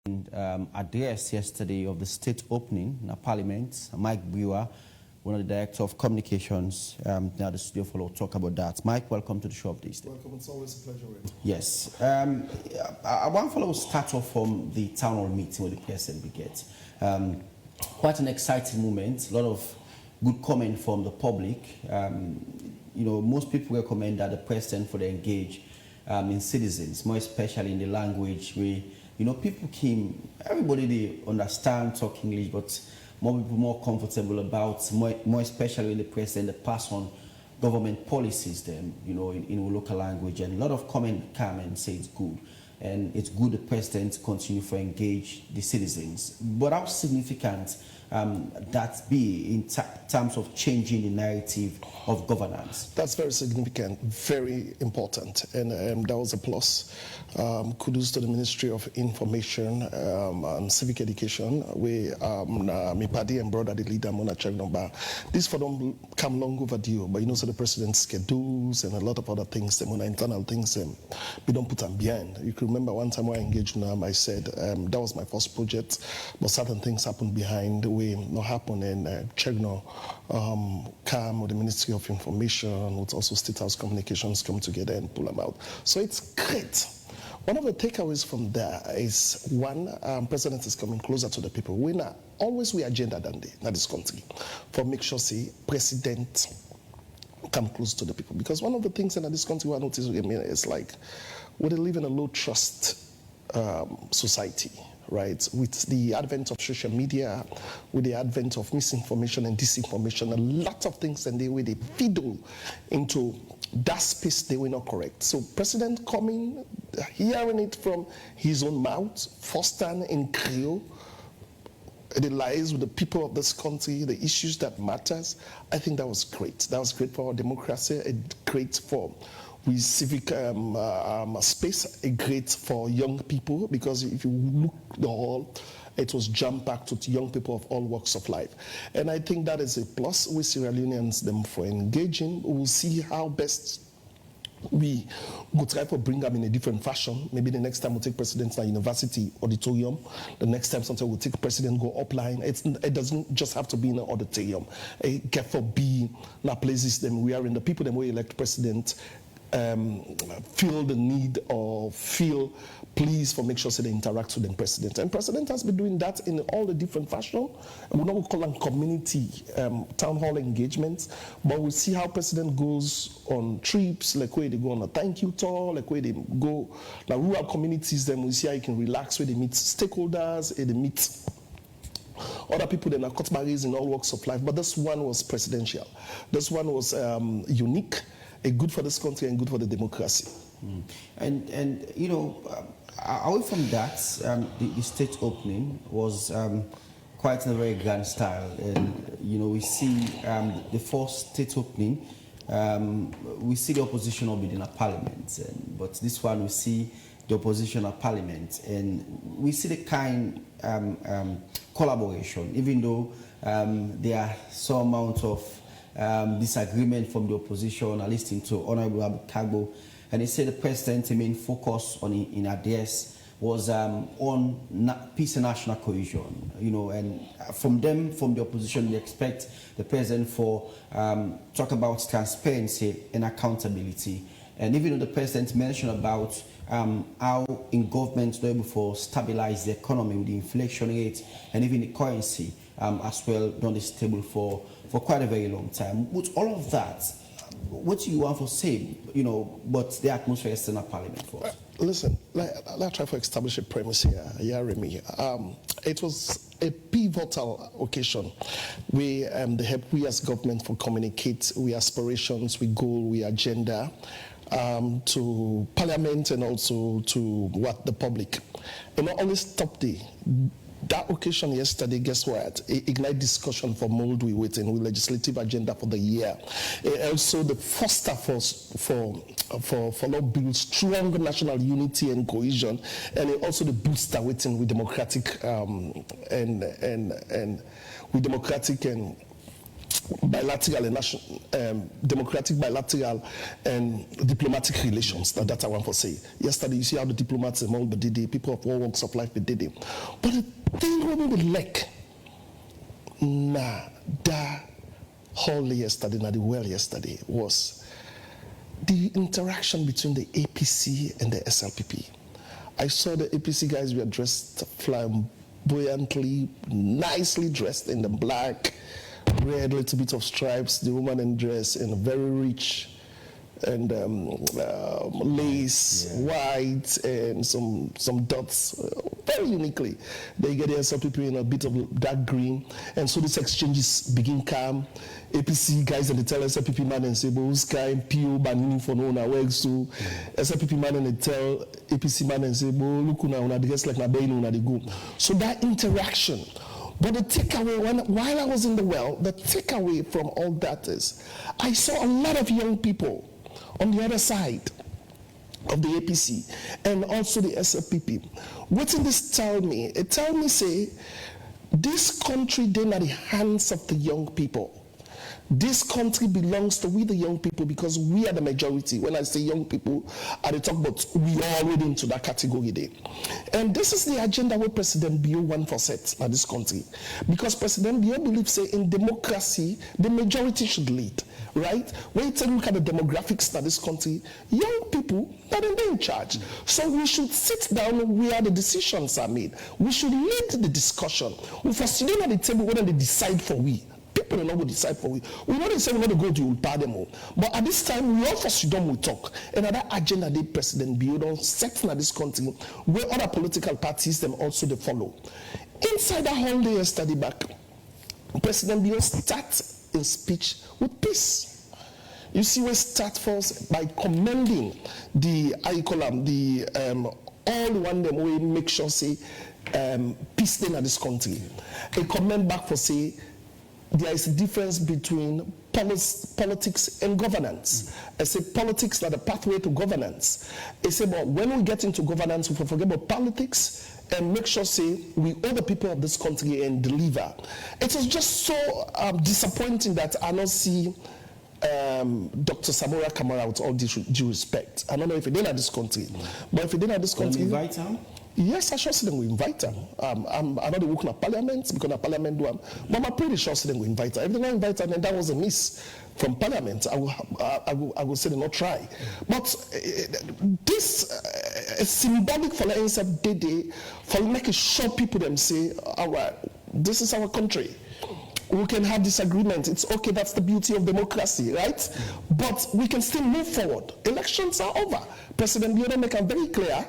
Address yesterday of the state opening in Parliament. Myk Berewa, one of the director of communications, now the studio for talk about that. Myk, welcome to the show of this day. Welcome, it's always a pleasure. Yes. I want to start off from the town hall meeting with the president we get. Quite an exciting moment, a lot of good comment from the public. Most people recommend that the president for the engage in citizens, more especially in the language where people came, everybody they understand talk English, but more people more comfortable about, more especially when the president they pass on government policies them, in local language. And a lot of comment come and say it's good. And it's good the president continue to engage the citizens. But how significant that be in terms of changing the narrative of governance? That's very significant, very important, and that was a plus. Kudos to the Ministry of Information and Civic Education, where my party and brother, the leader, Mona Chagnomba. This for them come long overdue, but so the president's schedules and a lot of other things, the Mona internal things, we don't put them behind. You can remember one time when I engaged them, I said that was my first project, but certain things happened behind the way not happen, and Chegno come with the Ministry of Information, with also State House Communications come together and pull them out. So it's great. One of the takeaways from there is, one, president is coming closer to the people. We agenda than they, that is country, for make sure, say, president come close to the people. Because one of the things in this country I notice is like, we live in a low trust society, right? With the advent of social media, with the advent of misinformation and disinformation, a lot of things and the way they fiddle into that space they were not correct. So president coming, hearing it from his own mouth, firsthand in Creole, the lies with the people of this country, the issues that matters, I think that was great. That was great for our democracy, and great for we civic space, great for young people, because if you look the whole, it was jam-packed with young people of all walks of life. And I think that is a plus. We Sierra Leoneans them for engaging. We'll see how best we will try to bring them in a different fashion. Maybe the next time we'll take presidents at university auditorium. The next time sometimes we'll take president go upline. It doesn't just have to be in an auditorium. It can for be in places them we are in. The people that we elect president feel the need or feel pleased for make sure so they interact with the president. And president has been doing that in all the different fashion. We don't call them community town hall engagements, but we see how president goes on trips, like where they go on a thank you tour, like where they go, like rural communities, then we see how you can relax, where they meet stakeholders, where they meet other people that are cutleries in all walks of life. But this one was presidential. This one was unique, good for this country and good for the democracy. And away from that, the state opening was quite in a very grand style. And, we see the first state opening, we see the opposition not being in a parliament. But this one, we see the opposition at parliament. And we see the kind collaboration, even though there are some amount of disagreement from the opposition. I listened to Honorable Abu Kagbo, and he said the president's main focus on in address was on peace and national cohesion. And from the opposition, we expect the president for talk about transparency and accountability. And even though the president mentioned about how in government they're able to stabilize the economy with the inflation rate and even the currency as well on this table for quite a very long time. With all of that, what do you want to say, but the atmosphere is still in parliament for us? Listen, let's try to establish a premise here, Remy. It was a pivotal occasion where they help we as government for communicate we aspirations, we goal, we agenda to parliament and also to what the public. And not only stop there. That occasion yesterday, guess what? It ignite discussion for mold we waiting with legislative agenda for the year. Also the foster for law build strong national unity and cohesion, and also the booster waiting with democratic and bilateral and democratic bilateral and diplomatic relations. That I want to say. Yesterday, you see how the diplomats and all the people of all walks of life did it. But the thing we lack, that whole yesterday, the well yesterday, was the interaction between the APC and the SLPP. I saw the APC guys were dressed flamboyantly, nicely dressed in the black, red, little bit of stripes. The woman in dress in very rich and lace, white, and some dots, very uniquely. They get there, some people in a bit of dark green, and so these exchanges begin calm. APC guys and they tell SLPP man and say, "But who's kind PO banning for no na work so?" SLPP man and they tell APC man and say, "But look una dress like na bayin una dey go." So that interaction. But the takeaway, while I was in the well, the takeaway from all that is, I saw a lot of young people on the other side of the APC and also the SLPP. What did this tell me? It told me, say, this country then at the hands of the young people. This country belongs to we the young people because we are the majority. When I say young people, I talk about we are already into that category there. And this is the agenda where President Bio wants for set in this country. Because President Bio believes, say, in democracy, the majority should lead, right? When you take a look at the demographics in this country, young people are in charge. So we should sit down where the decisions are made. We should lead the discussion. We first sit down at the table when they decide for we. People don't know what decide for we. We know they say we want to go to Ulpademo. But at this time, we all for Sudan will talk. And at that agenda, the President Bio don't set in this country where other political parties them also they follow. Inside that whole day yesterday back, President Bio starts his speech with peace. You see, we start first by commending the all one them we make sure say peace then in this country. A comment back for say there is a difference between politics and governance. I say politics are the pathway to governance. I say, but when we get into governance, we forget about politics and make sure, say, we owe the people of this country and deliver. It was just so disappointing that I don't see Dr. Samura Kamara with all due respect. I don't know if he didn't at this country, but if he didn't at this country, invite him? Yes, I sure see them we invite them. I'm not working at Parliament because at Parliament do but I'm pretty sure see them we invite them. If they don't invite them, then that was a miss from Parliament. I will say they not try. But this is symbolic for the NSF day for making sure people them say, all right, this is our country. We can have disagreement. It's okay. That's the beauty of democracy, right? But we can still move forward. Elections are over. President Leone make it very clear.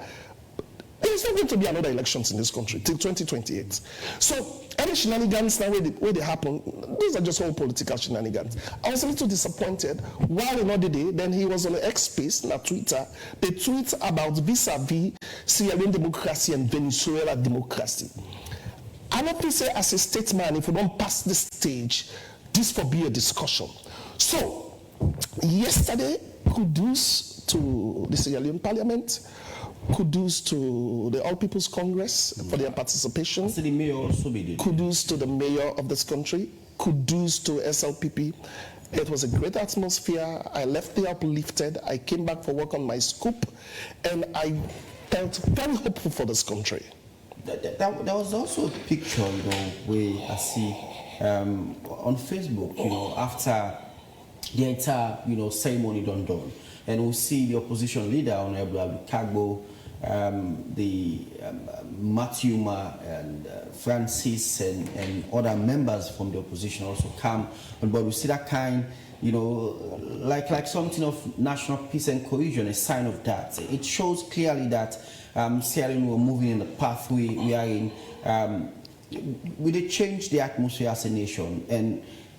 There's not going to be another elections in this country till 2028. So any shenanigans now where they happen, these are just all political shenanigans. I was a little disappointed. While another day, then he was on the X space, on Twitter. They tweet about vis-a-vis Sierra Leone democracy and Venezuela democracy. I don't think say as a statesman, if we don't pass this stage, this will be a discussion. So yesterday, kudos to the Sierra Leone Parliament. Kudos to the All People's Congress for their participation. So the mayor also made it. Kudos to the mayor of this country. Kudos to SLPP. It was a great atmosphere. I left there uplifted. I came back for work on my scoop, and I felt very hopeful for this country. There was also a picture, where I see on Facebook, after the entire, ceremony done. And we'll see the opposition leader, Honorable Kagbo, the Matthew and Francis and other members from the opposition also come on board. We see that kind, like something of national peace and cohesion, a sign of that. It shows clearly that Sierra Leone were moving in the path we are in. We did change the atmosphere as a nation,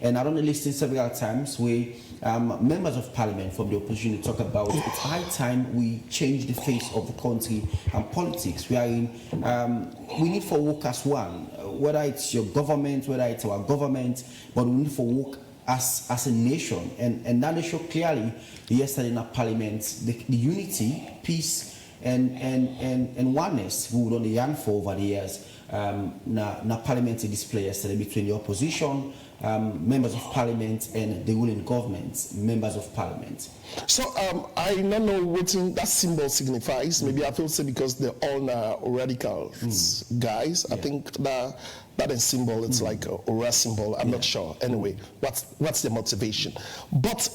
and I don't listen several times where members of parliament from the opposition talk about it's high time we change the face of the country and politics. We are in, we need for work as one, whether it's your government, whether it's our government, but we need for work as a nation. And that they show clearly yesterday in our parliament the unity, peace, and oneness we would only yearn for over the years. Na parliamentary display yesterday between the opposition, members of parliament, and the ruling government, members of parliament. So I don't know what that symbol signifies. Maybe I feel say because they're all radical guys. I think that is symbol. It's like a rare symbol. I'm not sure. Anyway, what's the motivation? But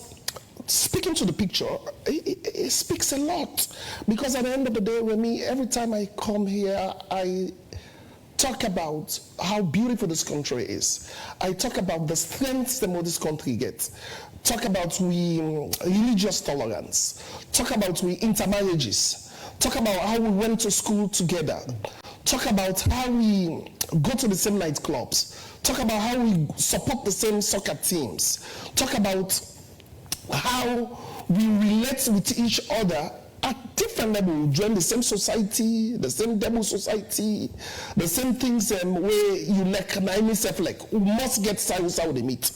speaking to the picture, it speaks a lot, because at the end of the day, Remy, every time I come here, I talk about how beautiful this country is. I talk about the strengths that this country gets. Talk about we religious tolerance. Talk about we intermarriages. Talk about how we went to school together. Talk about how we go to the same nightclubs. Talk about how we support the same soccer teams. Talk about how we relate with each other at different levels, join the same society, the same devil society, the same things where you like, we must get silos how they meet.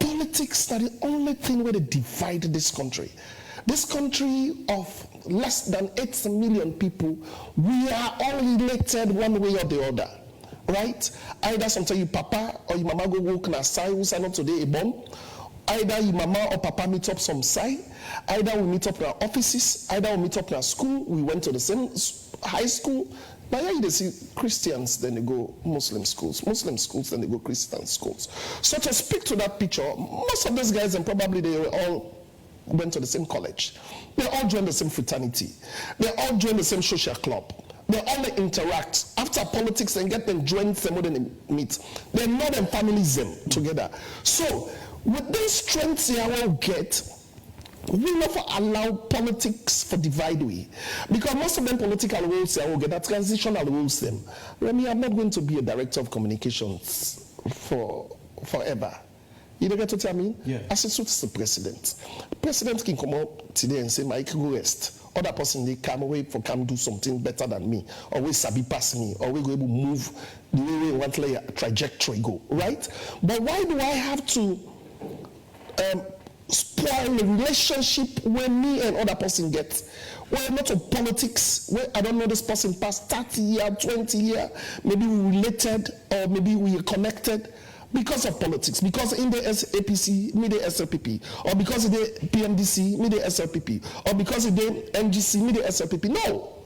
Politics are the only thing where they divide this country. This country of less than 8 million people, we are all related one way or the other, right? Either sometimes your papa or your mama go work na silos and not today a bomb. Either your mama or papa meet up some side, either we meet up in our offices, either we meet up in our school, we went to the same high school. Now here you see Christians, then they go Muslim schools, then they go Christian schools. So to speak to that picture, most of those guys, and probably they all went to the same college. They all joined the same fraternity. They all joined the same social club. They all interact. After politics and get them join them when they meet. They're not in families together. So with these strengths they will get, we never allow politics for divide we. Because most of them political roles they will get, that transitional roles them. Remy, I'm not going to be a director of communications forever. You don't get to tell me? Yeah. As it suits the president. The president can come up today and say, Myk, go rest. Other person, they come away for come do something better than me. Or we sabi pass me. Or we go able to move the way we want to trajectory go. Right? But why do I have to spoil the relationship where me and other person get? Well, not of politics, where I don't know this person past 30 years, 20 years, maybe we related or maybe we are connected because of politics, because in the APC, me the SLPP, or because in the PMDC, me the SLPP, or because in the NGC, me the SLPP. No.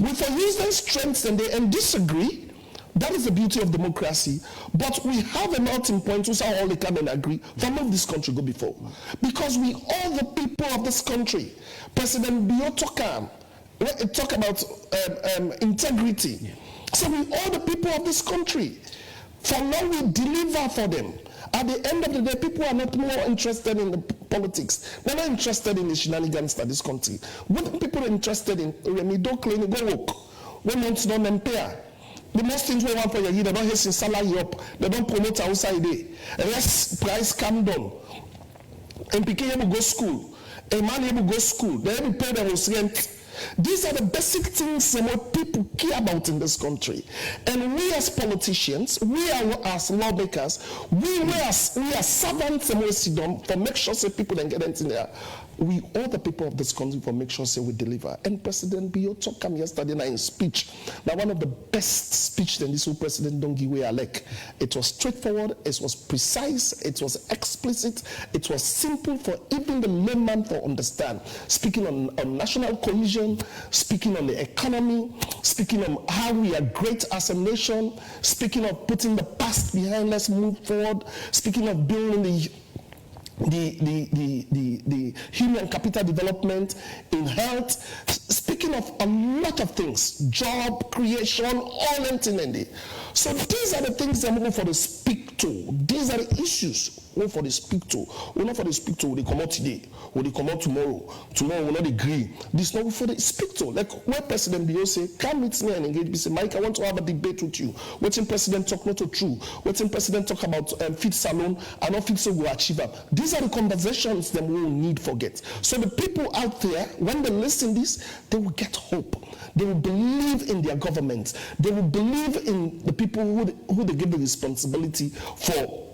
We for use their strengths and disagree. That is the beauty of democracy. But we have a melting point who all they come and agree for move this country go before. Because we all the people of this country. President Biyoto talk about integrity. Yeah. So we all the people of this country. For long we deliver for them. At the end of the day, people are not more interested in the politics. They're not interested in the shenanigans of this country. What people are interested in, Remy, don't claim, go work. When months don't impair. The most things we want for your year, they don't have salary up. They don't promote outside day. Less price come down. And people able go school. A man able go school. They able pay their house rent. These are the basic things that what people care about in this country. And we as politicians, we as lawmakers, we are servants and we sit down for make sure that people don't get into there. We all the people of this country for make sure that we deliver. And President Biyoto came yesterday night in speech. Now one of the best speech that this whole president don't give away like. It was straightforward, it was precise, it was explicit, it was simple for even the layman to understand. Speaking on national cohesion, speaking on the economy, speaking on how we are great as a nation, speaking of putting the past behind, let's move forward, speaking of building the human capital development in health, speaking of a lot of things, job creation, all empty. So these are the things that we for the speak to. These are the issues we for the speak to. We're not for the speak to, will they come out today, will they come out tomorrow? Tomorrow will not agree. This is not for the speak to. Like when President Biyo say, come meet me and engage me, say, Myk, I want to have a debate with you. Waiting President talk not to true. Waiting President talk about fit salon, and not fit so go achieve them. These are the conversations that we will need forget. So the people out there, when they listen to this, they will get hope. They will believe in their government. They will believe in the people who they give the responsibility for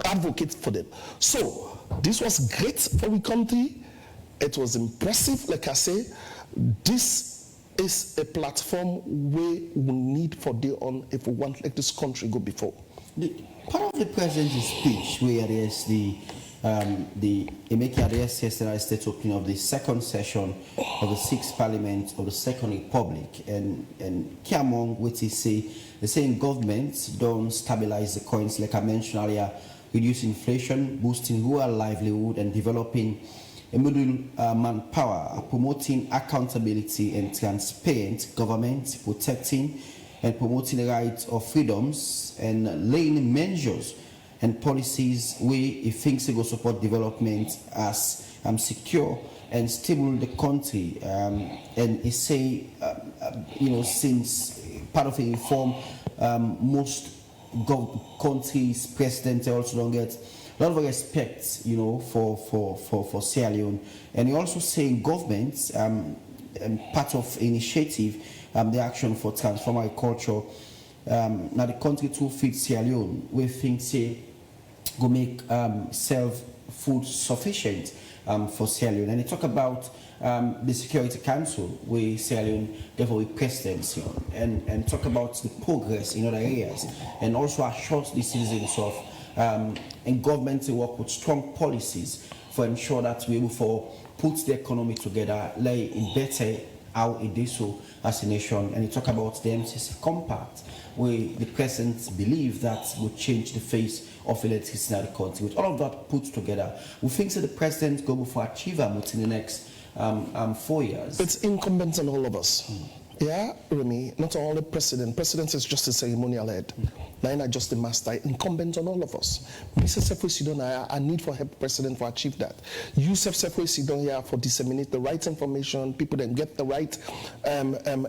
advocate for them. So this was great for the country. It was impressive, like I say. This is a platform we will need for day on if we want let this country go before. Part of the president's speech, where there's the making address yesterday state opening of the second session of the 6th Parliament of the Second Republic, and key among what he say, the saying governments don't stabilize the coins like I mentioned earlier, reduce inflation, boosting rural livelihood, and developing a middle manpower, promoting accountability and transparent government, protecting and promoting the rights of freedoms, and laying measures and policies where it thinks it will support development as secure and stable the country. And it say, since part of the reform, most countries' presidents also don't get a lot of respect, for Sierra Leone. And he also saying governments, part of initiative, the action for transform agriculture. Now the country to feed Sierra Leone, we think say go make self-food sufficient for Sierra Leone. And he talk about the Security Council, where Sierra Leone therefore presidency on, and talk about the progress in other areas, and also assure the citizens of and government to work with strong policies for ensure that we will put the economy together, lay it better how it is so as a nation. And he talk about the MCC Compact, where the president believe that will change the face of electricity in the country. With all of that put together, we think that the president go for achievement within the next 4 years. It's incumbent on all of us. Yeah, Remy, not all the president. President is just a ceremonial head. Now, not just the master. Incumbent on all of us. Mr. Sefwe Sidon, I need for help president to achieve that. Yusuf Sefwe Sidon here for disseminate the right information. People then get the right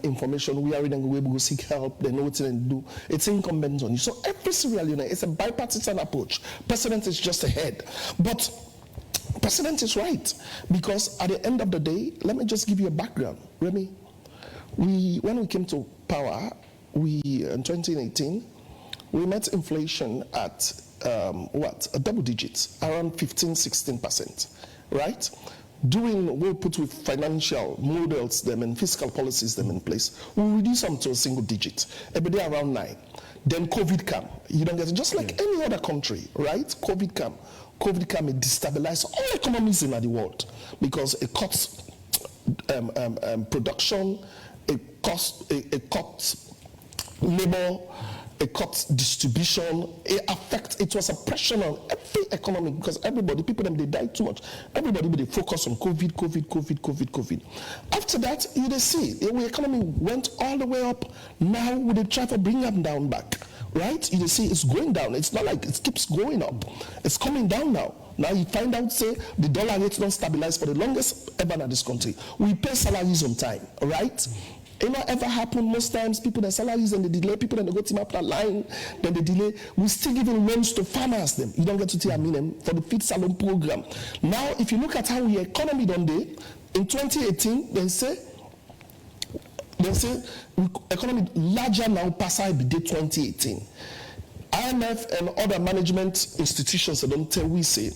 information. We are in a way we seek help. They know what to do. It's incumbent on you. So every Sierra Leone, it's a bipartisan approach. President is just a head. But president is right, because at the end of the day, let me just give you a background, Remy. When we came to power, in 2018, we met inflation at a double digits, around 15-16%, right? We'll put with financial models them and fiscal policies them in place, we'll reduce them to a single digit, every day around 9. Then COVID came. You don't get it, just like any other country, right? COVID came, it destabilized all economies in the world, because it cuts production, it cuts labor, it cuts distribution, it was a pressure on every economy, because people they died too much. Everybody they focus on COVID. After that, you see, the economy went all the way up. Now we they try to bring them down back. Right? You see, it's going down. It's not like it keeps going up. It's coming down now. Now you find out, say, the dollar rate don't stabilize for the longest ever in this country. We pay salaries on time, right? It not ever happen most times. People their salaries and they delay. People then they go to up that line, then they delay. We still giving loans to farmers. Them you don't get to tell me for the feed salon program. Now, if you look at how the economy done day in 2018, they say economy larger now pass by 2018. IMF and other management institutions don't tell we say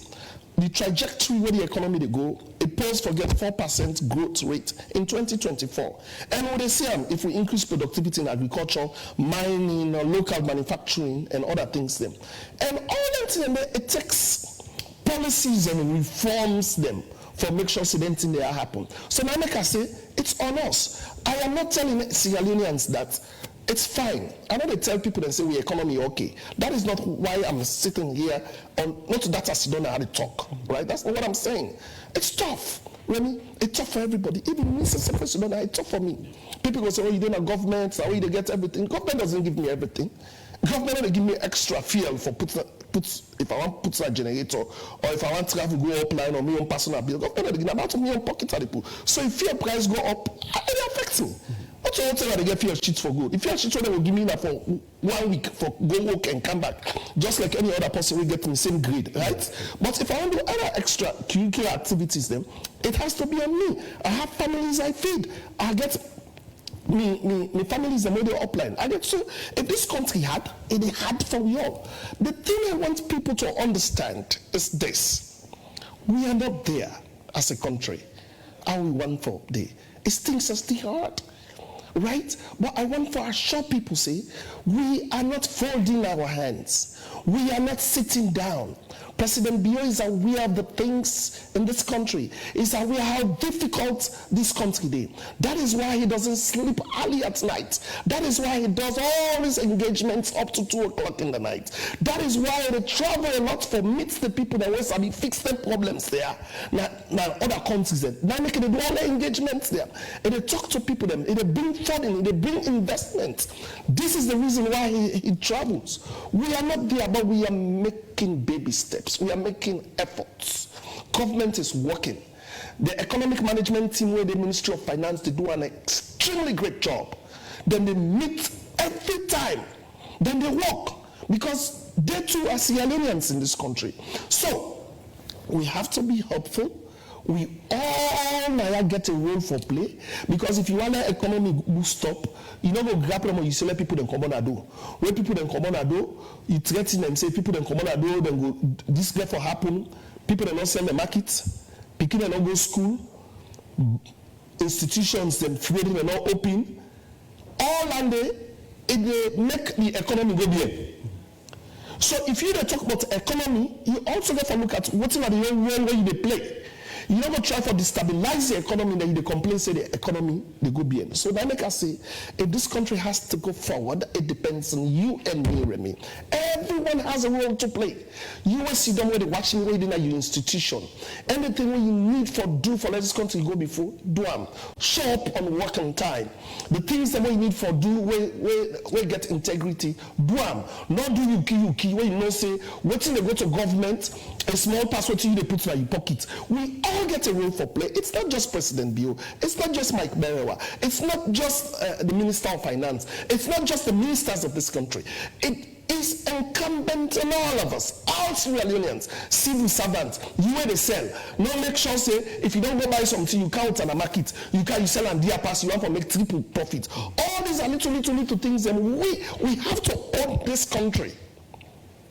the trajectory where the economy they go, it posed for get 4% growth rate in 2024. And what they say, if we increase productivity in agriculture, mining, local manufacturing, and other things them. And all that it takes policies and reforms them for make sure something there happen. So now make I say, it's on us. I am not telling Sierra Leoneans that it's fine. I know they tell people and say we economy okay. That is not why I'm sitting here not that as you don't know how to talk, right? That's not what I'm saying. It's tough, really. It's tough for everybody. Even me, it's tough for me. People go say, oh, you don't have government, so you don't get everything. Government doesn't give me everything. Government they give me extra fuel for if I want to put a generator, or if I want to travel go up line or me own personal bill. Government they give me about me own pocket at the pool. So if fuel price go up, it affects me. What's the whole they get fuel sheets for good? If fuel sheets they will give me that for 1 week for go work and come back, just like any other person will get in the same grade, right? But if I want to do other extra curricular activities, then it has to be on me. I have families I feed. I get my family is the model upline. I get so if this country had, it is hard for we all. The thing I want people to understand is this: we are not there as a country. How we want for day. It's things are still hard. Right? But I want to assure people, say, we are not folding our hands. We are not sitting down. President Bio is aware of the things in this country. He's aware how difficult this country is. That is why he doesn't sleep early at night. That is why he does all his engagements up to 2 o'clock in the night. That is why they travel a lot for meet the people that want to fix the problems there. Now other countries there. Now they do all the engagements there. And they talk to people them. And they bring funding. They bring investment. This is the reason why he travels. We are not there, but we are making baby steps. We are making efforts. Government is working. The economic management team where the Ministry of Finance, they do an extremely great job. Then they meet every time. Then they work. Because they too are Sierra Leoneans in this country. So, we have to be hopeful. We all now get a role for play, because if you want the economy boost up, you don't go grab them or you say let people then come on and do. When people then come on and do, you threaten them, say people then come on and do, then go this get for happen. People then not sell the market, people then not go school, institutions then trading and not open. All and it make the economy go bien. So if you don't talk about economy, you also get to look at what are the role where you play. You never try to destabilize the economy, then you complain, say the economy, they go beyond. So that make us say, if this country has to go forward, it depends on you and me, Remy. Everyone has a role to play. You will sit down with the watching reading at your institution. Anything you need for do for let this country go before, do them. Show up on work on time. The things that we need for do, we get integrity, do them. Not do you key, where you know say, waiting they go to government, a small password you they put in your pocket. We all get a role for play. It's not just President Bio. It's not just Myk Berewa. It's not just the Minister of Finance. It's not just the ministers of this country. It is incumbent on all of us, all Sierra Leoneans, civil servants, you where they sell. No make sure say, if you don't go buy something, you count on a market, you sell and dear pass, you want to make triple profit. All these are little things, and we have to own this country.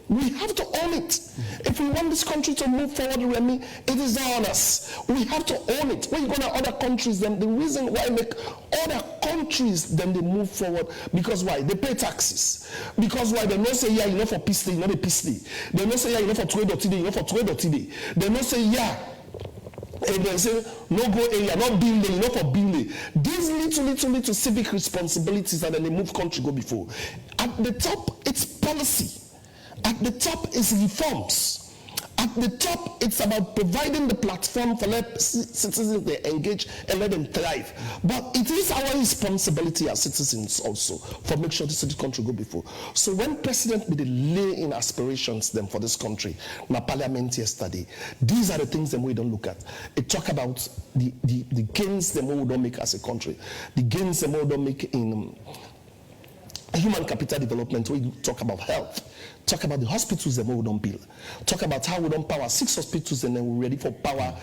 We have to own it. If we want this country to move forward, Remy, it is on us. We have to own it. When you go to other countries, then the reason why make other countries then they move forward, because why? They pay taxes. Because why? They don't say, yeah, you know for peace day, you know the peace day. They don't say, yeah, you know for trade or today, you know for trade or today. They don't say, yeah. And they say, no go area, not building, not for building. These little civic responsibilities that then they move country go before. At the top, it's policy. At the top is reforms. At the top, it's about providing the platform for let citizens they engage and let them thrive. But it is our responsibility as citizens also for make sure this country go before. So when President made lay in aspirations then for this country, in parliament yesterday, these are the things that we don't look at. It talk about the gains that we don't make as a country, the gains that we don't make in human capital development. We talk about health. Talk about the hospitals that we don't build. Talk about how we don't power 6 hospitals and then we're ready for power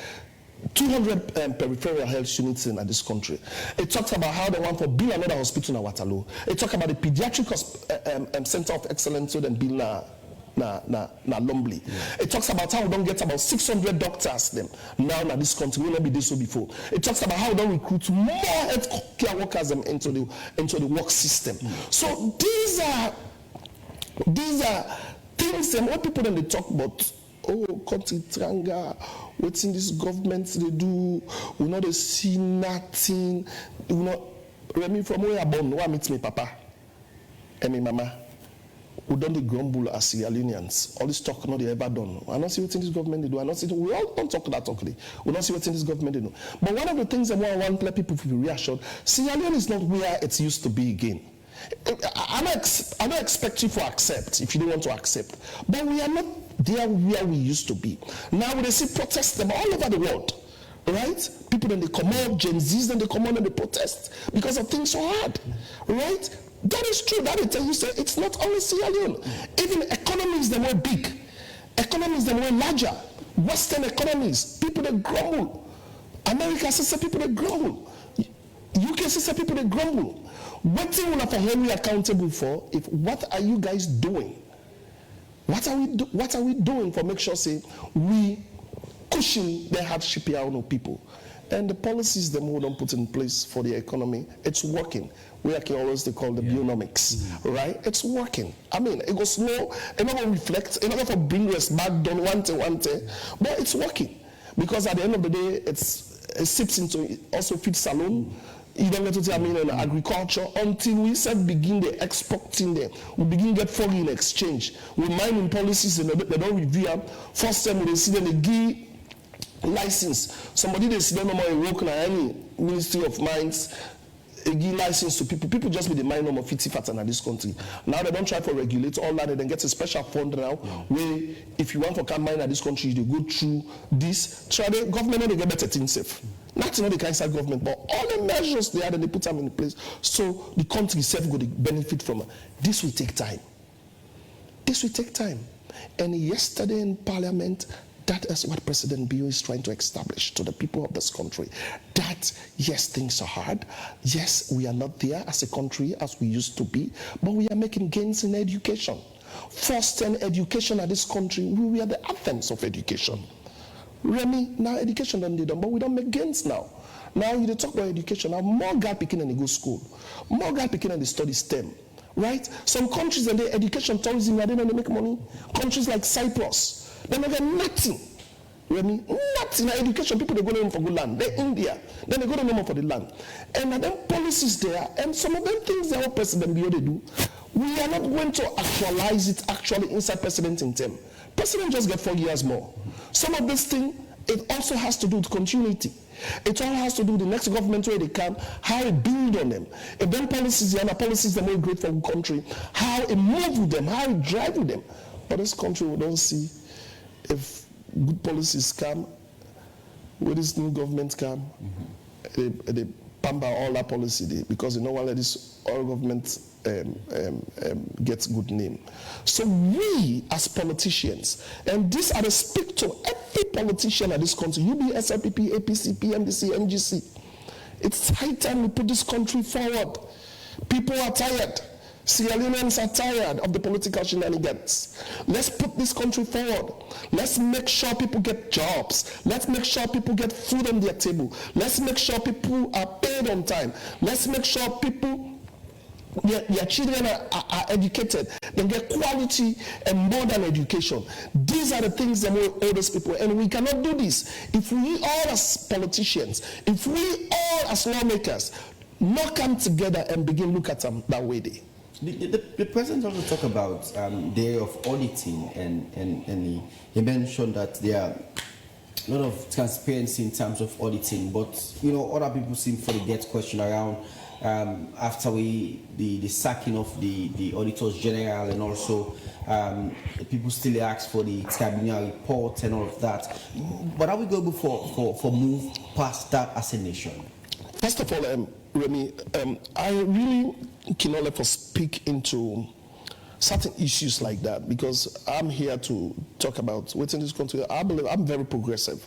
200 peripheral health units in this country. It talks about how they want to build another hospital in Waterloo. It talks about the pediatric center of excellence so then build na Lombly. It talks about how we don't get about 600 doctors them now in this country. We'll not be this so before. It talks about how we don't recruit more healthcare workers them into the work system. So these are things and what people then they talk about. Oh, country tranga, what's in this government they do, we know they see nothing, we know Remy from where I born, where I meet me papa and me mama. We don't they grumble as Sierra Leoneans. All this talk not they ever done. I don't see what in this government they do. I don't see we all don't talk that talkly. We don't see what in this government they do. But one of the things that I want to let people be reassured, Sierra Leone is not where it used to be again. I don't expect you to accept if you don't want to accept. But we are not there where we used to be. Now we see protests them all over the world. Right? People then they come out, Gen Zs then they come out and they protest because of things so hard. Right? That is true. That is you say it's not only Sierra Leone. Even economies that were big, economies that were larger, Western economies, people that grumble. America says people that grumble. UK says people that grumble. What thing will have Henry accountable for? If what are you guys doing? What are we doing for make sure say we cushion the hardship here on people? And the policies them who don't put in place for the economy, it's working. We can always call the bionomics, right? It's working. I mean, it goes slow, it not reflect, it not for bring us back down one day, but it's working. Because at the end of the day, it sips into also feed salon. You don't get to in agriculture until we begin the exporting them. We begin get foreign exchange. We mining policies and they don't review them. First time they see them they give license. Somebody they see them no more work in any Ministry of Mines. They give license to people. People just be the mine number 50 fat in this country. Now they don't try to regulate all that. They then get a special fund now where if you want to come mine in this country, they go through this. Try the government they get better things safe. Not the kind of government, but all the measures they had and they put them in place. So the country itself going to benefit from it. This will take time. This will take time. And yesterday in Parliament, that is what President Bio is trying to establish to the people of this country. That, yes, things are hard. Yes, we are not there as a country as we used to be, but we are making gains in education. Fostering education at this country, we are the anthems of education. Remy, now education don't do them, but we don't make gains now. Now you talk about education, now more guy picking in the go school, more guy picking in the study STEM, right? Some countries and the education tourism, they don't make money. Countries like Cyprus, they don't get nothing. Remy, nothing. Now education, people they go to them for good land. They're India, then they go to them for the land. And then policies there, and some of them things that our President Bio they do, we are not going to actualize it actually inside President in term. President just get 4 years more. Some of this thing, it also has to do with continuity. It all has to do with the next government where they can, how it build on them. If them policies, the other policies that are great for the country, how it move with them, how it drive with them. But this country, we don't see if good policies come, where this new government come, they pamper all that policy because they know why this all government gets good name. So we as politicians, and this I speak to every politician at this country, UB, SLPP, APC, PMDC, MGC. It's high time we put this country forward. People are tired. Sierra Leoneans are tired of the political shenanigans. Let's put this country forward. Let's make sure people get jobs. Let's make sure people get food on their table. Let's make sure people are paid on time. Let's make sure people, their children are educated. They get quality and modern education. These are the things that we owe those people. And we cannot do this if we all as politicians, if we all as lawmakers, not come together and begin look at them that way. The president also talked about the area of auditing, and he mentioned that there are a lot of transparency in terms of auditing, but you know other people seem to get question around after the sacking of the auditors general, and also people still ask for the tribunal report and all of that. But are we going for move past that as a nation? First of all, Remy, I really cannot let us speak into certain issues like that because I'm here to talk about what's in this country. I believe I'm very progressive.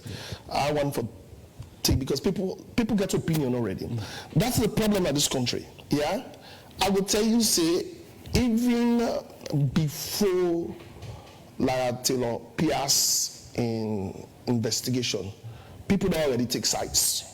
I want for take because people get opinion already. That's the problem at this country. Yeah, I will tell you, say even before Lara Taylor Pierce in investigation, people don't already take sides.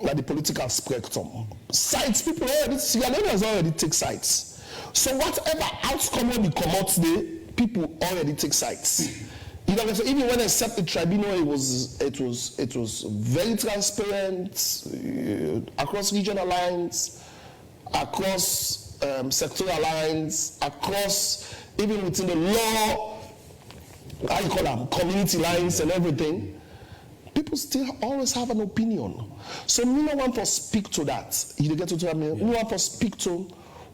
Like the political spectrum. Sides, people already, Sierra already take sides. So whatever outcome will be come out today, people already take sides. You know, so even when I set the tribunal, it was very transparent across regional lines, across sectoral lines, across even within the law, how you call them, community lines and everything. People still always have an opinion. So me no want to speak to that. You get to tell me, me want to speak to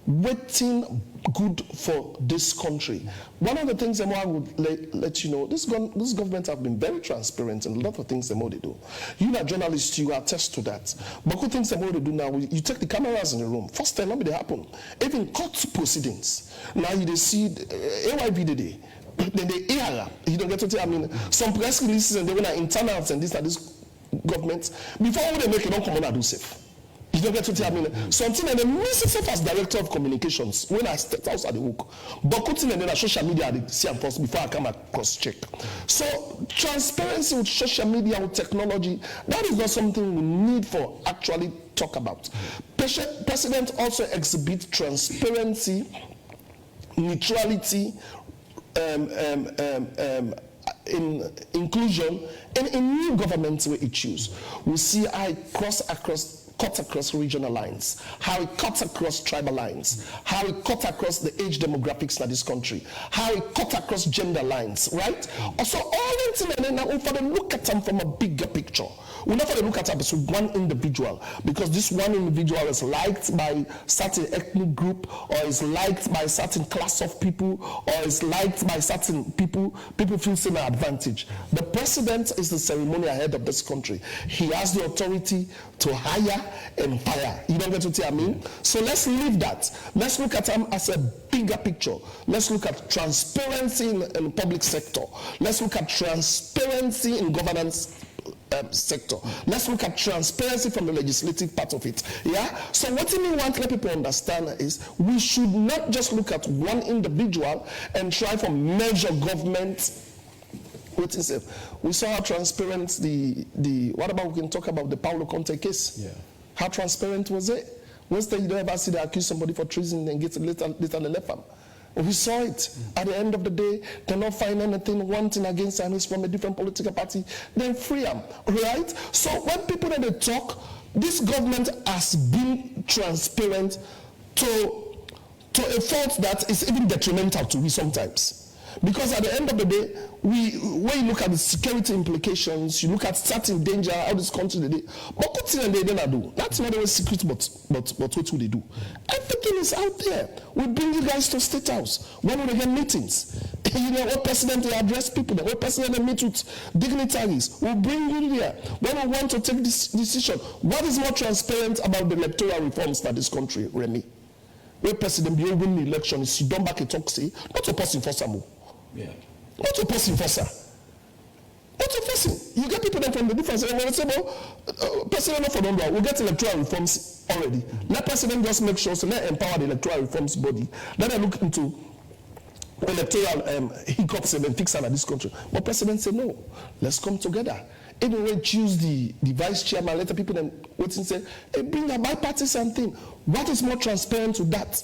waiting good for this country. One of the things that I would let you know, this government have been very transparent in a lot of things that they do. You are journalists, you attest to that. But good things that they do now, you take the cameras in the room. First time, they happen. Even court proceedings. Now you see AYV today. Then they air, you don't get to tell, I mean, some press releases and they were internals and this government, before they make it, don't come on and do safe. You don't get what I mean? Something and then myself as director of communications, when I stepped outside the hook, but putting in the social media, I see and first before I come across check. So transparency with social media, with technology, that is not something we need for actually talk about. President also exhibits transparency, neutrality, in inclusion, and in new governments where it choose. We see how it cuts across regional lines, how it cuts across tribal lines, how it cuts across the age demographics in this country, how it cuts across gender lines, right? Also, all things, and then we for look at them from a bigger picture. We never look at them as one individual, because this one individual is liked by certain ethnic group, or is liked by certain class of people, or is liked by certain people. People feel some advantage. The president is the ceremonial head of this country. He has the authority to hire and fire. You don't get what I mean? So let's leave that. Let's look at him as a bigger picture. Let's look at transparency in the public sector. Let's look at transparency in governance sector. Let's look at transparency from the legislative part of it. Yeah. So what we want to let people understand is we should not just look at one individual and try to measure government. We saw how transparent the what about we can talk about the Paulo Conte case? Yeah. How transparent was it? Was that you don't ever see they accuse somebody for treason and get later left them? We saw it. At the end of the day, they not find anything wanting against them is from a different political party, then free them, right? So when people they talk, this government has been transparent to a fault that is even detrimental to we sometimes. Because at the end of the day, when you look at the security implications, you look at certain danger, how this country they do. But what thing they don't do? That's not always secret, but what do they do? Everything is out there. We bring you guys to State House. When we get meetings, you know, what president they address people, what president they meet with dignitaries, we'll bring you there. When we want to take this decision, what is more transparent about the electoral reforms for this country, Remy? Where president be win the election is you don't back a talk say, not a person for some. Yeah. Not a person for sir. Not a person. You get people from the difference. And when they say, well, president for number, we'll get electoral reforms already. Let president just make sure, so let empower the electoral reforms body. Let them look into electoral hiccups and fix out this country. But president said, no, let's come together. Even when choose the vice chairman, let the people then wait and say, hey, bring a bipartisan thing. What is more transparent to that?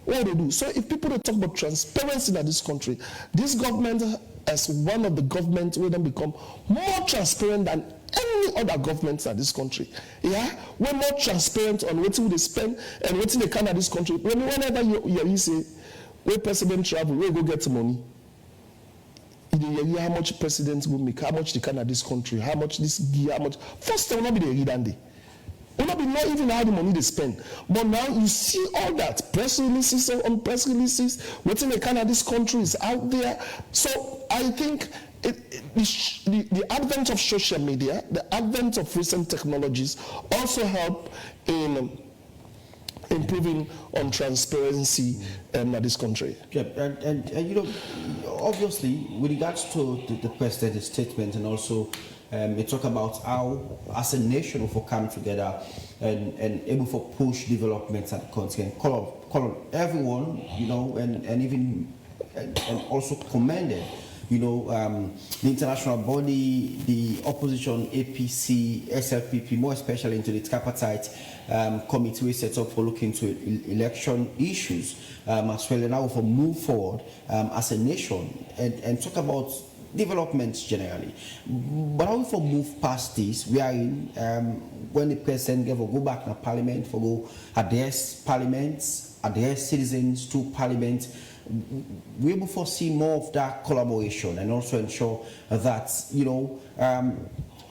What do they do? So if people talk about transparency in this country, this government as one of the governments will then become more transparent than any other governments in this country. Yeah? We're more transparent on what they spend and what they can in this country. Whenever you say, where president travel, where go get money? You hear how much presidents will make, how much they can in this country, how much this gear, how much. First, they will not be the Ridandi. Will not be not even how the money they spend. But now you see all that. Press releases on press releases, what in the kind of this country is out there. So I think the advent of social media, the advent of recent technologies also help in improving on transparency in this country. Yeah, and you know, obviously, with regards to the president's statement and also they talk about how, as a nation, we come together and able to push developments at the country and call on everyone, you know, and also commended, you know, the international body, the opposition, APC, SLPP, more especially into the tripartite committee we set up for looking into election issues as well, and now for move forward as a nation and talk about developments generally. But how we for move past this, we are in when the president gave a go back to parliament for go address parliaments, address citizens to parliament. We will foresee more of that collaboration and also ensure that, you know,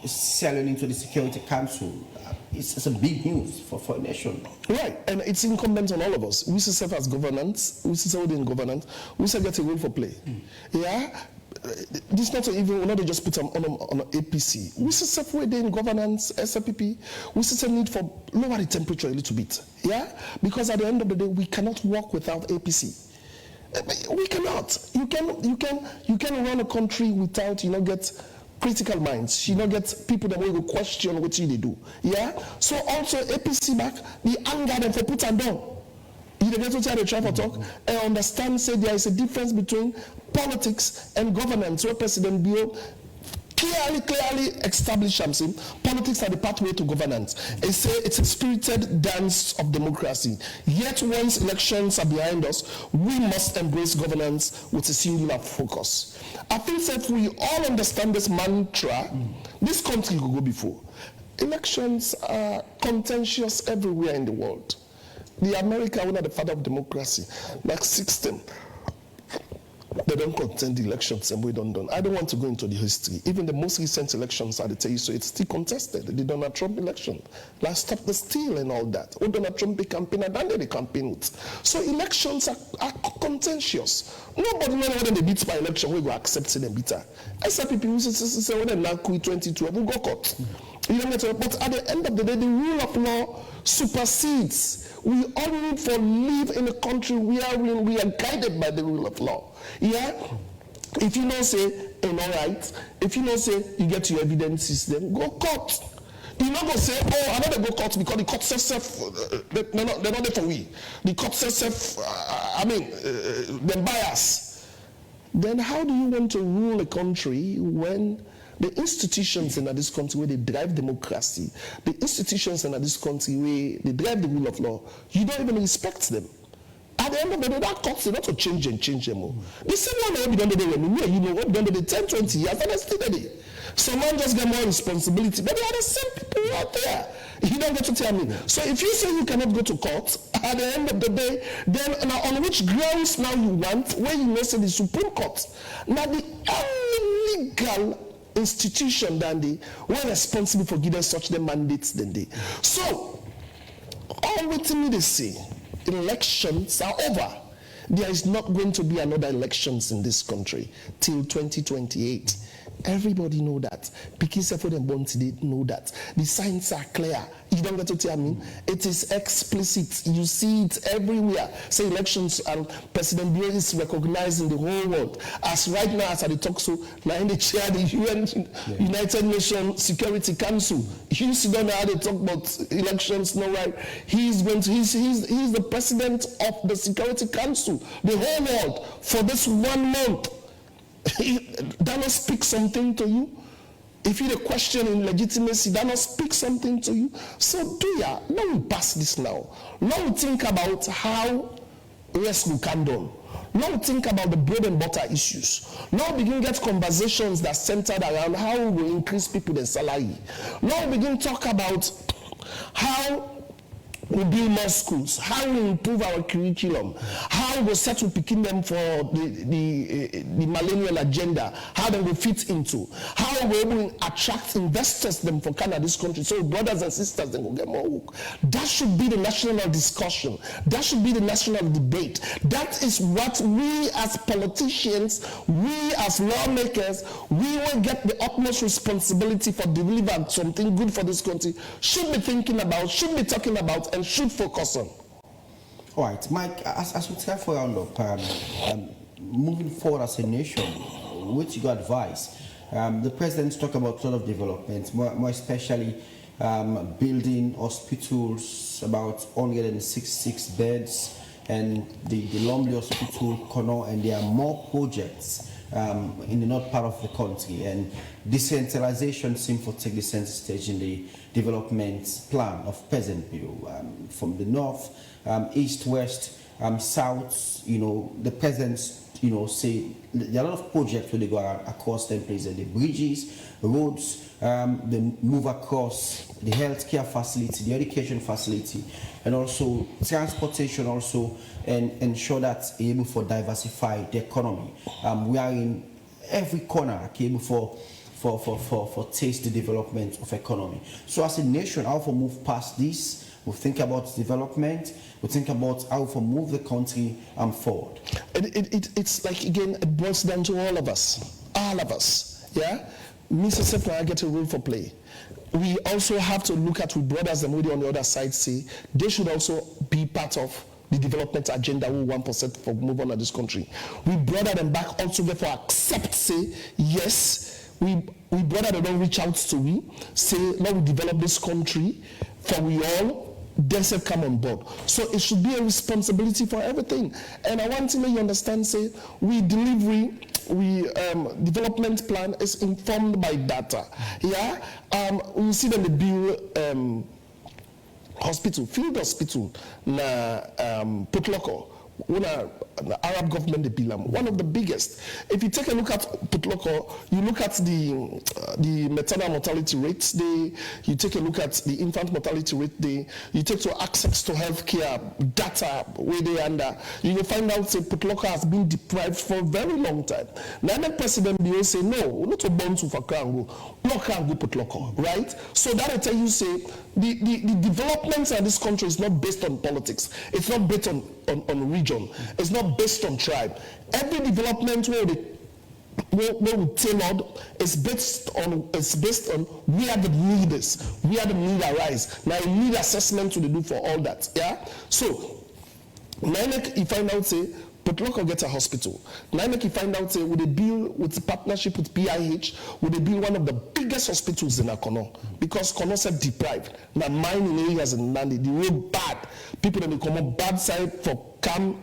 selling into the Security Council. It's a big news for a nation. Right, and it's incumbent on all of us. We serve as governance, we serve in governance, we still get a role for play. Yeah? This not even, we're not just put on APC. We still separate in governance, SLPP. We still need for lower the temperature a little bit. Yeah? Because at the end of the day, we cannot work without APC. We cannot. You can run a country without, you know, get critical minds. You don't get people that will question what they do. Yeah. So also APC back, the anger them for put and down. You get to try to try for talk and understand. Say there is a difference between politics and governance. Where President Bio clearly established something. Politics are the pathway to governance. It's a spirited dance of democracy. Yet once elections are behind us, we must embrace governance with a singular focus. I think that if we all understand this mantra, this country will go before. Elections are contentious everywhere in the world. The America, one of the father of democracy, like 16. They don't contend the elections and we don't done. I don't want to go into the history. Even the most recent elections, I tell you, so it's still contested. The Donald Trump election. Like stop the steal and all that. When Donald Trump be campaign and then they campaign with. So elections are contentious. Nobody knows whether they beat by election, we go accept them better. I saw people who say when they now quit 2012, we go cut. You know, but at the end of the day, the rule of law supersedes. We all need to live in a country where we are guided by the rule of law. Yeah? If you don't say, all right, if you don't say you get your evidence system, go court. You not go say, oh, I don't go court because the court self, they're not there for we. The court self, they're biased. Then how do you want to rule a country when the institutions in this country where they drive democracy, the institutions in this country where they drive the rule of law, you don't even respect them? At the end of the day, that courts, they not to change them more. The same one that we done today when we, you know, what we done today 10, 20 years, and that's still today. Someone just get more responsibility, but they are the same people out there. You don't get to tell me. So if you say you cannot go to court, at the end of the day, then now on which grounds now you want, where you know say the Supreme Court, now the only legal institution than they were responsible for giving such the mandates than they. So, all what me they say, elections are over. There is not going to be another elections in this country till 2028. Everybody know that. Because for them born today know that. The signs are clear. You don't get to tell me. It is explicit. You see it everywhere. Say elections and President Bio is recognized in the whole world. As right now, as I talk so, now in the chair the United Nations Security Council. You see don't know how they talk about elections, no right. He's the president of the Security Council, the whole world, for this 1 month. That not speak something to you? If you question in legitimacy, that not speak something to you? So do ya? Now we pass this now. Now we think about how rescue can done. Now we think about the bread and butter issues. Now we begin get conversations that centered around how we will increase people's salary. Now we begin talk about how we build more schools, how we improve our curriculum, how we settle picking them for the millennial agenda, how they will fit into, how we will attract investors them for Canada, this country, so brothers and sisters then will get more work. That should be the national discussion. That should be the national debate. That is what we as politicians, we as lawmakers, we will get the utmost responsibility for delivering something good for this country, should be thinking about, should be talking about, and should focus on. All right, Mike, as we try for round up, moving forward as a nation, what's your advice? The president's talked about a lot of developments, more especially building hospitals, about 166 beds, and the Lumley Hospital, Kono, and there are more projects in the north part of the country, and decentralization seems to take the center stage in the development plan of President Bio. From the north, east, west, south, you know, the presidents, you know, say there are a lot of projects where they go across them places, the bridges, roads, they move across the healthcare facility, the education facility, and also transportation also, and ensure that able for diversify the economy. We are in every corner able for taste the development of economy. So as a nation, how to move past this, we think about development, we think about how to move the country forward. It's like, again, it boils down to all of us, yeah? Mississippi, I get a role for play. We also have to look at with brothers and with on the other side say, they should also be part of the development agenda we 1% for move on in this country. We brother them back also therefore accept, say, yes, we brother they don't reach out to we, say, let we develop this country for we all, then say come on board. So it should be a responsibility for everything. And I want to let you understand, say, development plan is informed by data. Yeah, we see them the bill hospital, field hospital, na Putloko, the Arab government the bill, one of the biggest. If you take a look at Putloko, you look at the maternal mortality rates there, you take a look at the infant mortality rate there, you take to access to healthcare data where they under, you will find out that Putloko has been deprived for a very long time. Now the president will say, no, we're not born to Fakrango, no can't go Putloko, right? So that I tell you, say, the developments in this country is not based on politics, it's not based on region, it's not based on tribe. Every development where we tailored is based on where the need is, where the need arise. Now you need assessment to do for all that. Yeah. So Myk, you find out say Putloko gets a hospital. Myk, you find out say with a bill with partnership with PIH, would they build one of the biggest hospitals in Akono because Kono said deprived. Now mining areas in Nandi, the real bad people that they come up bad side for come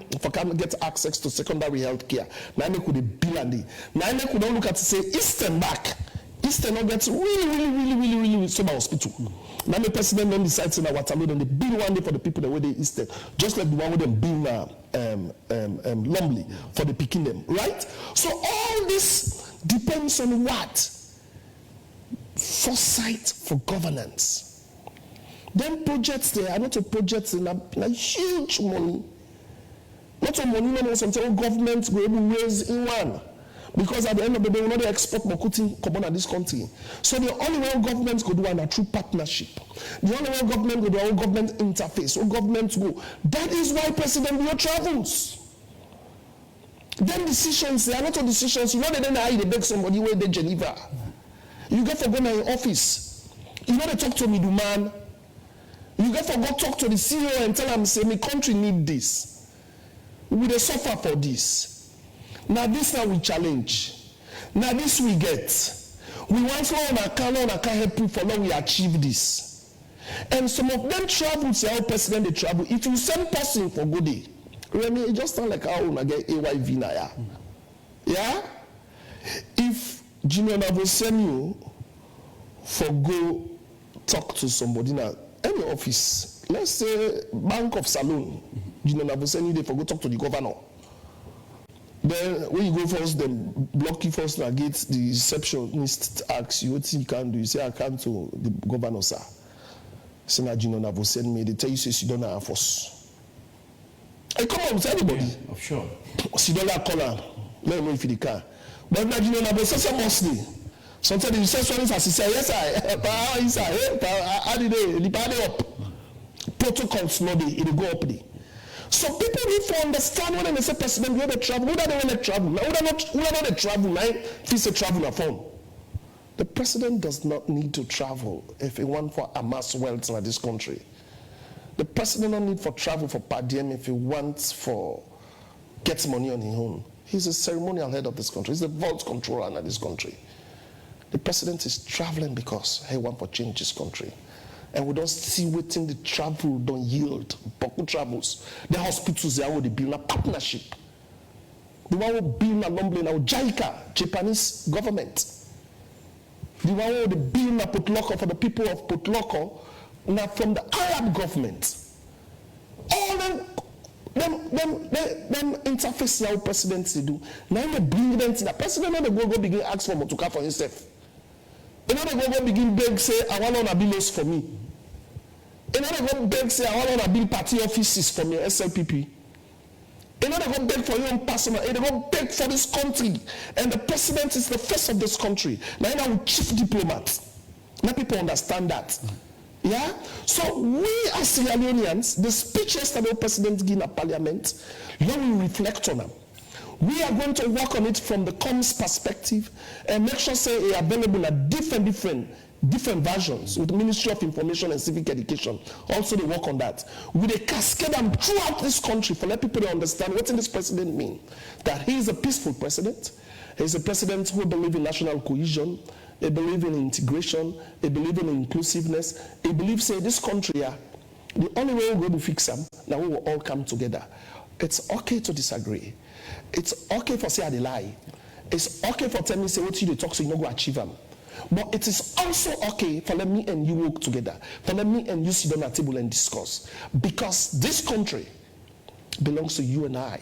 get access to secondary health care. Myk could bill and Myk could not look at say Eastern back. Eastern not get really sober hospital. Now the president then decides in Waterloo and they build one day for the people that were the Eastern, just like the one with them build Lumley for the picking them, right? So all this depends on what? Foresight for governance. Then projects there are not a projects in a huge money. Not a money, no something government will raise in one. Because at the end of the day, we know they export marketing common at this country. So the only way governments go do a true partnership. The only way government go do our government interface, or governments go. That is why President Bio travels. Then decisions, there are not decisions. You know they don't know how they beg somebody where they Geneva. You get for go to your office. You know they talk to me, do man. You get for go talk to the CEO and tell him, say, my country need this. We they suffer for this. Now this now we challenge. Now this we get. We want to help you for long we achieve this. And some of them travel to our president they travel. If you send person for good day, Remy, it just sound like how we get AYV now. Yeah? If Junior Navo send you for go talk to somebody now, any office, let's say Bank of Salon, Junior Navo send you there for go talk to the governor. Then when you go first, then block you first and get the receptionist asks you what you can do. You say I come to the governor, sir. Say na Junior Navo send me. They tell you say she don't have us. Hey, come on, tell anybody. Yeah, sure. She don't have color. Let me know if you can. But na Junior Navo say mostly. Sometimes the receptionist has to say yes, how did they up? Protocols no dey, it go up there. So people need to understand when they say president, where they travel, who don't want to travel, who don't want to travel, if it's a travel on phone. The president does not need to travel if he wants for amass wealth in this country. The president don't need for travel for per diem if he wants for get money on his own. He's a ceremonial head of this country. He's the vault controller in this country. The president is traveling because he wants to change this country. And we don't see waiting the travel don't yield. Boku travels. The hospitals they will build a partnership. The one will build a lumbling now JICA, Japanese government. The one will build a Putloko for the people of Putloko, now from the Arab government. All them interface now presidents they do. Now they bring them to the president and they go begin ask for Motuka for himself. You know they go begin beg say I want to bill for me. You know they go beg say I want to build party offices for me SLPP. You know they go beg for your own personal. They go beg for this country, and the president is the face of this country. Now I'm chief diplomat. Now people understand that. Yeah. So we as Sierra Leoneans, the speeches that the president give in parliament, let we reflect on them. We are going to work on it from the comms perspective and make sure say they are available at different versions with the Ministry of Information and Civic Education. Also they work on that. We they cascade them throughout this country for let people to understand what this president mean. That he is a peaceful president He's a president who believes in national cohesion, he believes in integration, he believes in inclusiveness, he believes in this country, the only way we're going to fix them, now we will all come together. It's okay to disagree. It's okay for say I lie. It's okay for tell me say what you talk so you don't go achieve them. But it is also okay for let me and you work together. For let me and you sit on a table and discuss. Because this country belongs to you and I.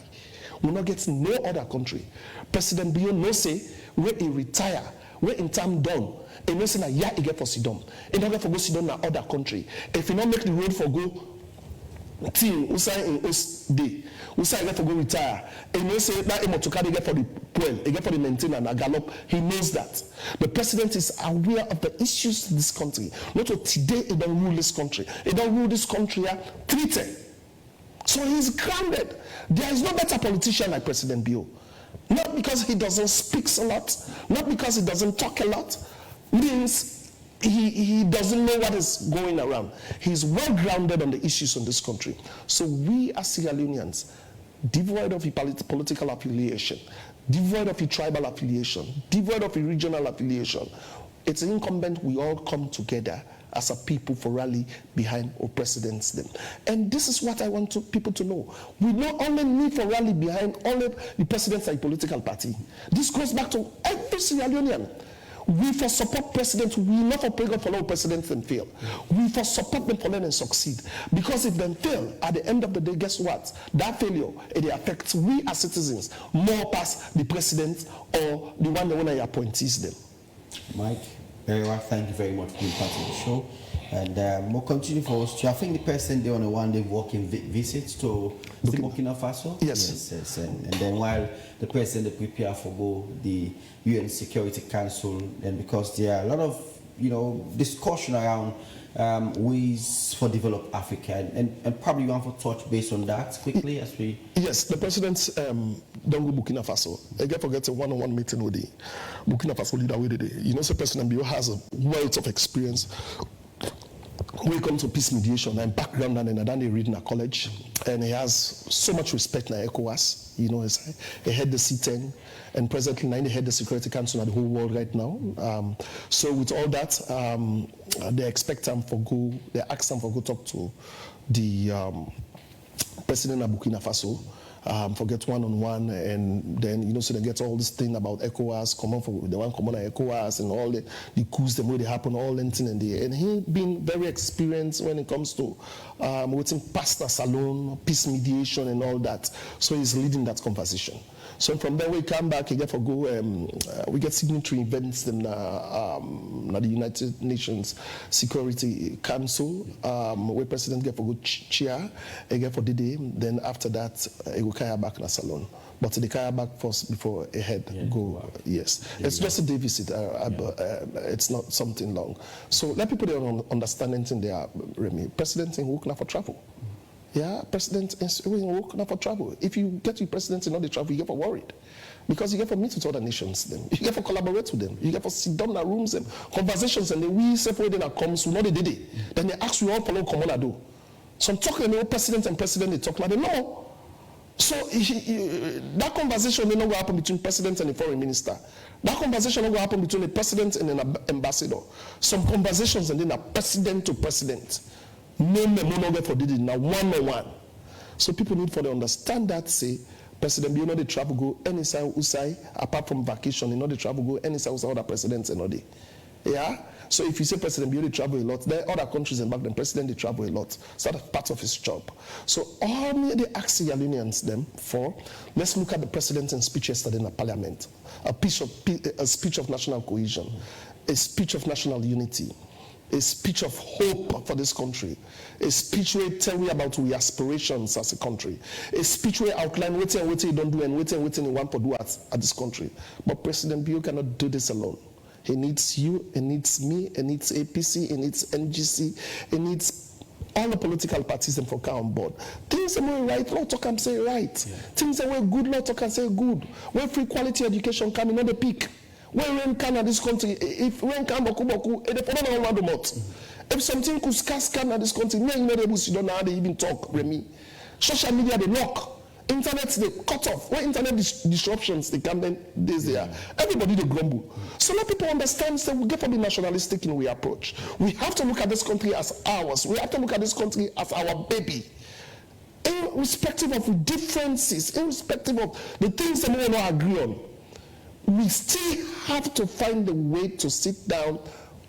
We not get no other country. President Bio no say where he retire, where in time done. He no say na yeah he get for sit down. He not get for go sit down na other country. If he not make the road for go team usai in day, usai get for go retire. He no say that he to get for the fuel, he get for the maintenance and gallop. He knows that. The president is aware of the issues in this country. Not to today he don't rule this country. He don't rule this country treated. So he's grounded. There is no better politician like President Bio. Not because he doesn't speak a lot, not because he doesn't talk a lot, means he doesn't know what is going around. He's well grounded on the issues in this country. So we as Sierra Leoneans, devoid of a political affiliation, devoid of a tribal affiliation, devoid of a regional affiliation, it's incumbent we all come together as a people for rally behind our presidents them. And this is what I want people to know. We not only need for rally behind only the presidents and political party. This goes back to every Sierra Leonean. We for support presidents, we not for pray God for our presidents and fail. We for support them for them and succeed. Because if them fail, at the end of the day, guess what? That failure, it affects we as citizens more past the president or the one that appointees them. Myk Berewa, thank you very much for being part of the show. And we'll continue for us. I think the person there on a one-day walking visit to Burkina Faso. Yes. Yes. And then while the president prepare for the UN Security Council, and because there are a lot of discussion around ways for developed Africa, and probably you want to touch base on that quickly as we. Yes, the president don't go Burkina Faso. I get forget a one-on-one meeting with the Burkina Faso leader with the. You know, so President Bio has a wealth of experience when it comes to peace mediation and background, and then he read in a college, and he has so much respect in ECOWAS. You know, he head the C10, and presently he head the Security Council of the whole world right now. So with all that, they expect him for go. They ask him for go talk to the president of Burkina Faso. Forget one-on-one, and then so they get all this thing about ECOWAS, the one common ECOWAS, and all the coups that really happen, all that thing, and he been very experienced when it comes to waiting past a salon, peace mediation, and all that. So he's leading that conversation. So from there we come back, we get we get signatory events in the United Nations Security Council, where President get for go chair, he get for the day, then after that he will carry back in a salon. But the carry back first before a head go. Wow. Yes, it's just a day visit. It's not something long. So let people understand anything there. Remy, President in work now for travel. Yeah, president is work now for travel. If you get your president in all the travel, you get for worried. Because you get for meet with other nations them. You get for collaborate with them. You get for sit down in the rooms them. Conversations and we separate them that comes, we know they did it. Then they ask you all follow common do. So I'm talking about president and president, they talk like they know. So that conversation will not happen between president and the foreign minister. That conversation will happen between the president and an ambassador. Some conversations and then a president to president. No get for did it now one-on-one. So people need for to understand that say President you know the travel go any side usai apart from vacation, you know the travel go any side usai other presidents and all day. Yeah. So if you say President Bio travel a lot, there are other countries and back then President they travel a lot. So that's part of his job. So all they ask Sierra Leoneans them for, let's look at the president's speech yesterday in the parliament. A speech of national cohesion, a speech of national unity, a speech of hope for this country, a speech where tell we about our aspirations as a country, a speech where outline what you don't do and what you want to do at this country. But President Bio cannot do this alone. He needs you, he needs me, he needs APC, he needs NGC, he needs all the political parties and for come on board. Things that were right, law talk and say right. Yeah. Things that were good, law talk and say good. Where free quality education come in on the peak. Where rain can at this country, if rain can boku, it follow on the month. If something could scarce can at this country, you know they don't know how they even talk, Remy. Social media they lock. Internet they cut off. When internet disruptions they come, then days there, everybody they grumble. So let people understand that we get to be nationalistic in our approach. We have to look at this country as ours. We have to look at this country as our baby. Irrespective of differences, irrespective of the things that we will not agree on, we still have to find a way to sit down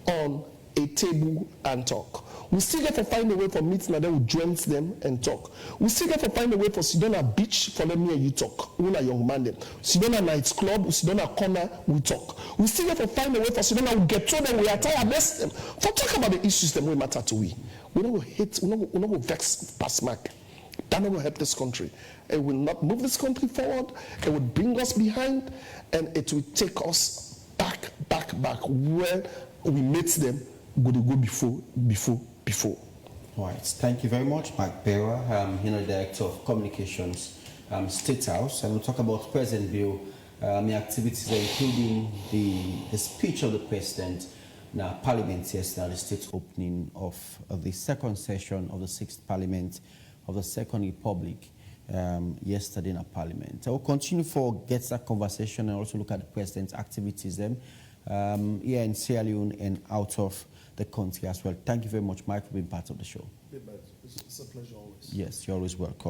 on a table and talk. We still have to find a way for meeting and then we join them and talk. We still have to find a way for sit down at beach for let me and you talk. We're a young man then. Sit down at nightclub, sit down at corner, we talk. We still have to find a way for sit down and we get to them, we attire best them. For talk about the issues that we matter to we. We don't hate, we don't vex past mark. That will help this country. It will not move this country forward. It will bring us behind, and it will take us back where we met them. Go to go before. All right. Thank you very much, Myk Berewa, Director of Communications, State House, and we'll talk about President Bill, the activities including the speech of the President. Now, Parliament yesterday, the state opening of the second session of the 6th Parliament of the Second Republic yesterday in a Parliament. I will continue for get that conversation and also look at the President's activities here in Sierra Leone and out of the country as well. Thank you very much, Myk, for being part of the show. It's a pleasure always. Yes, you're always welcome.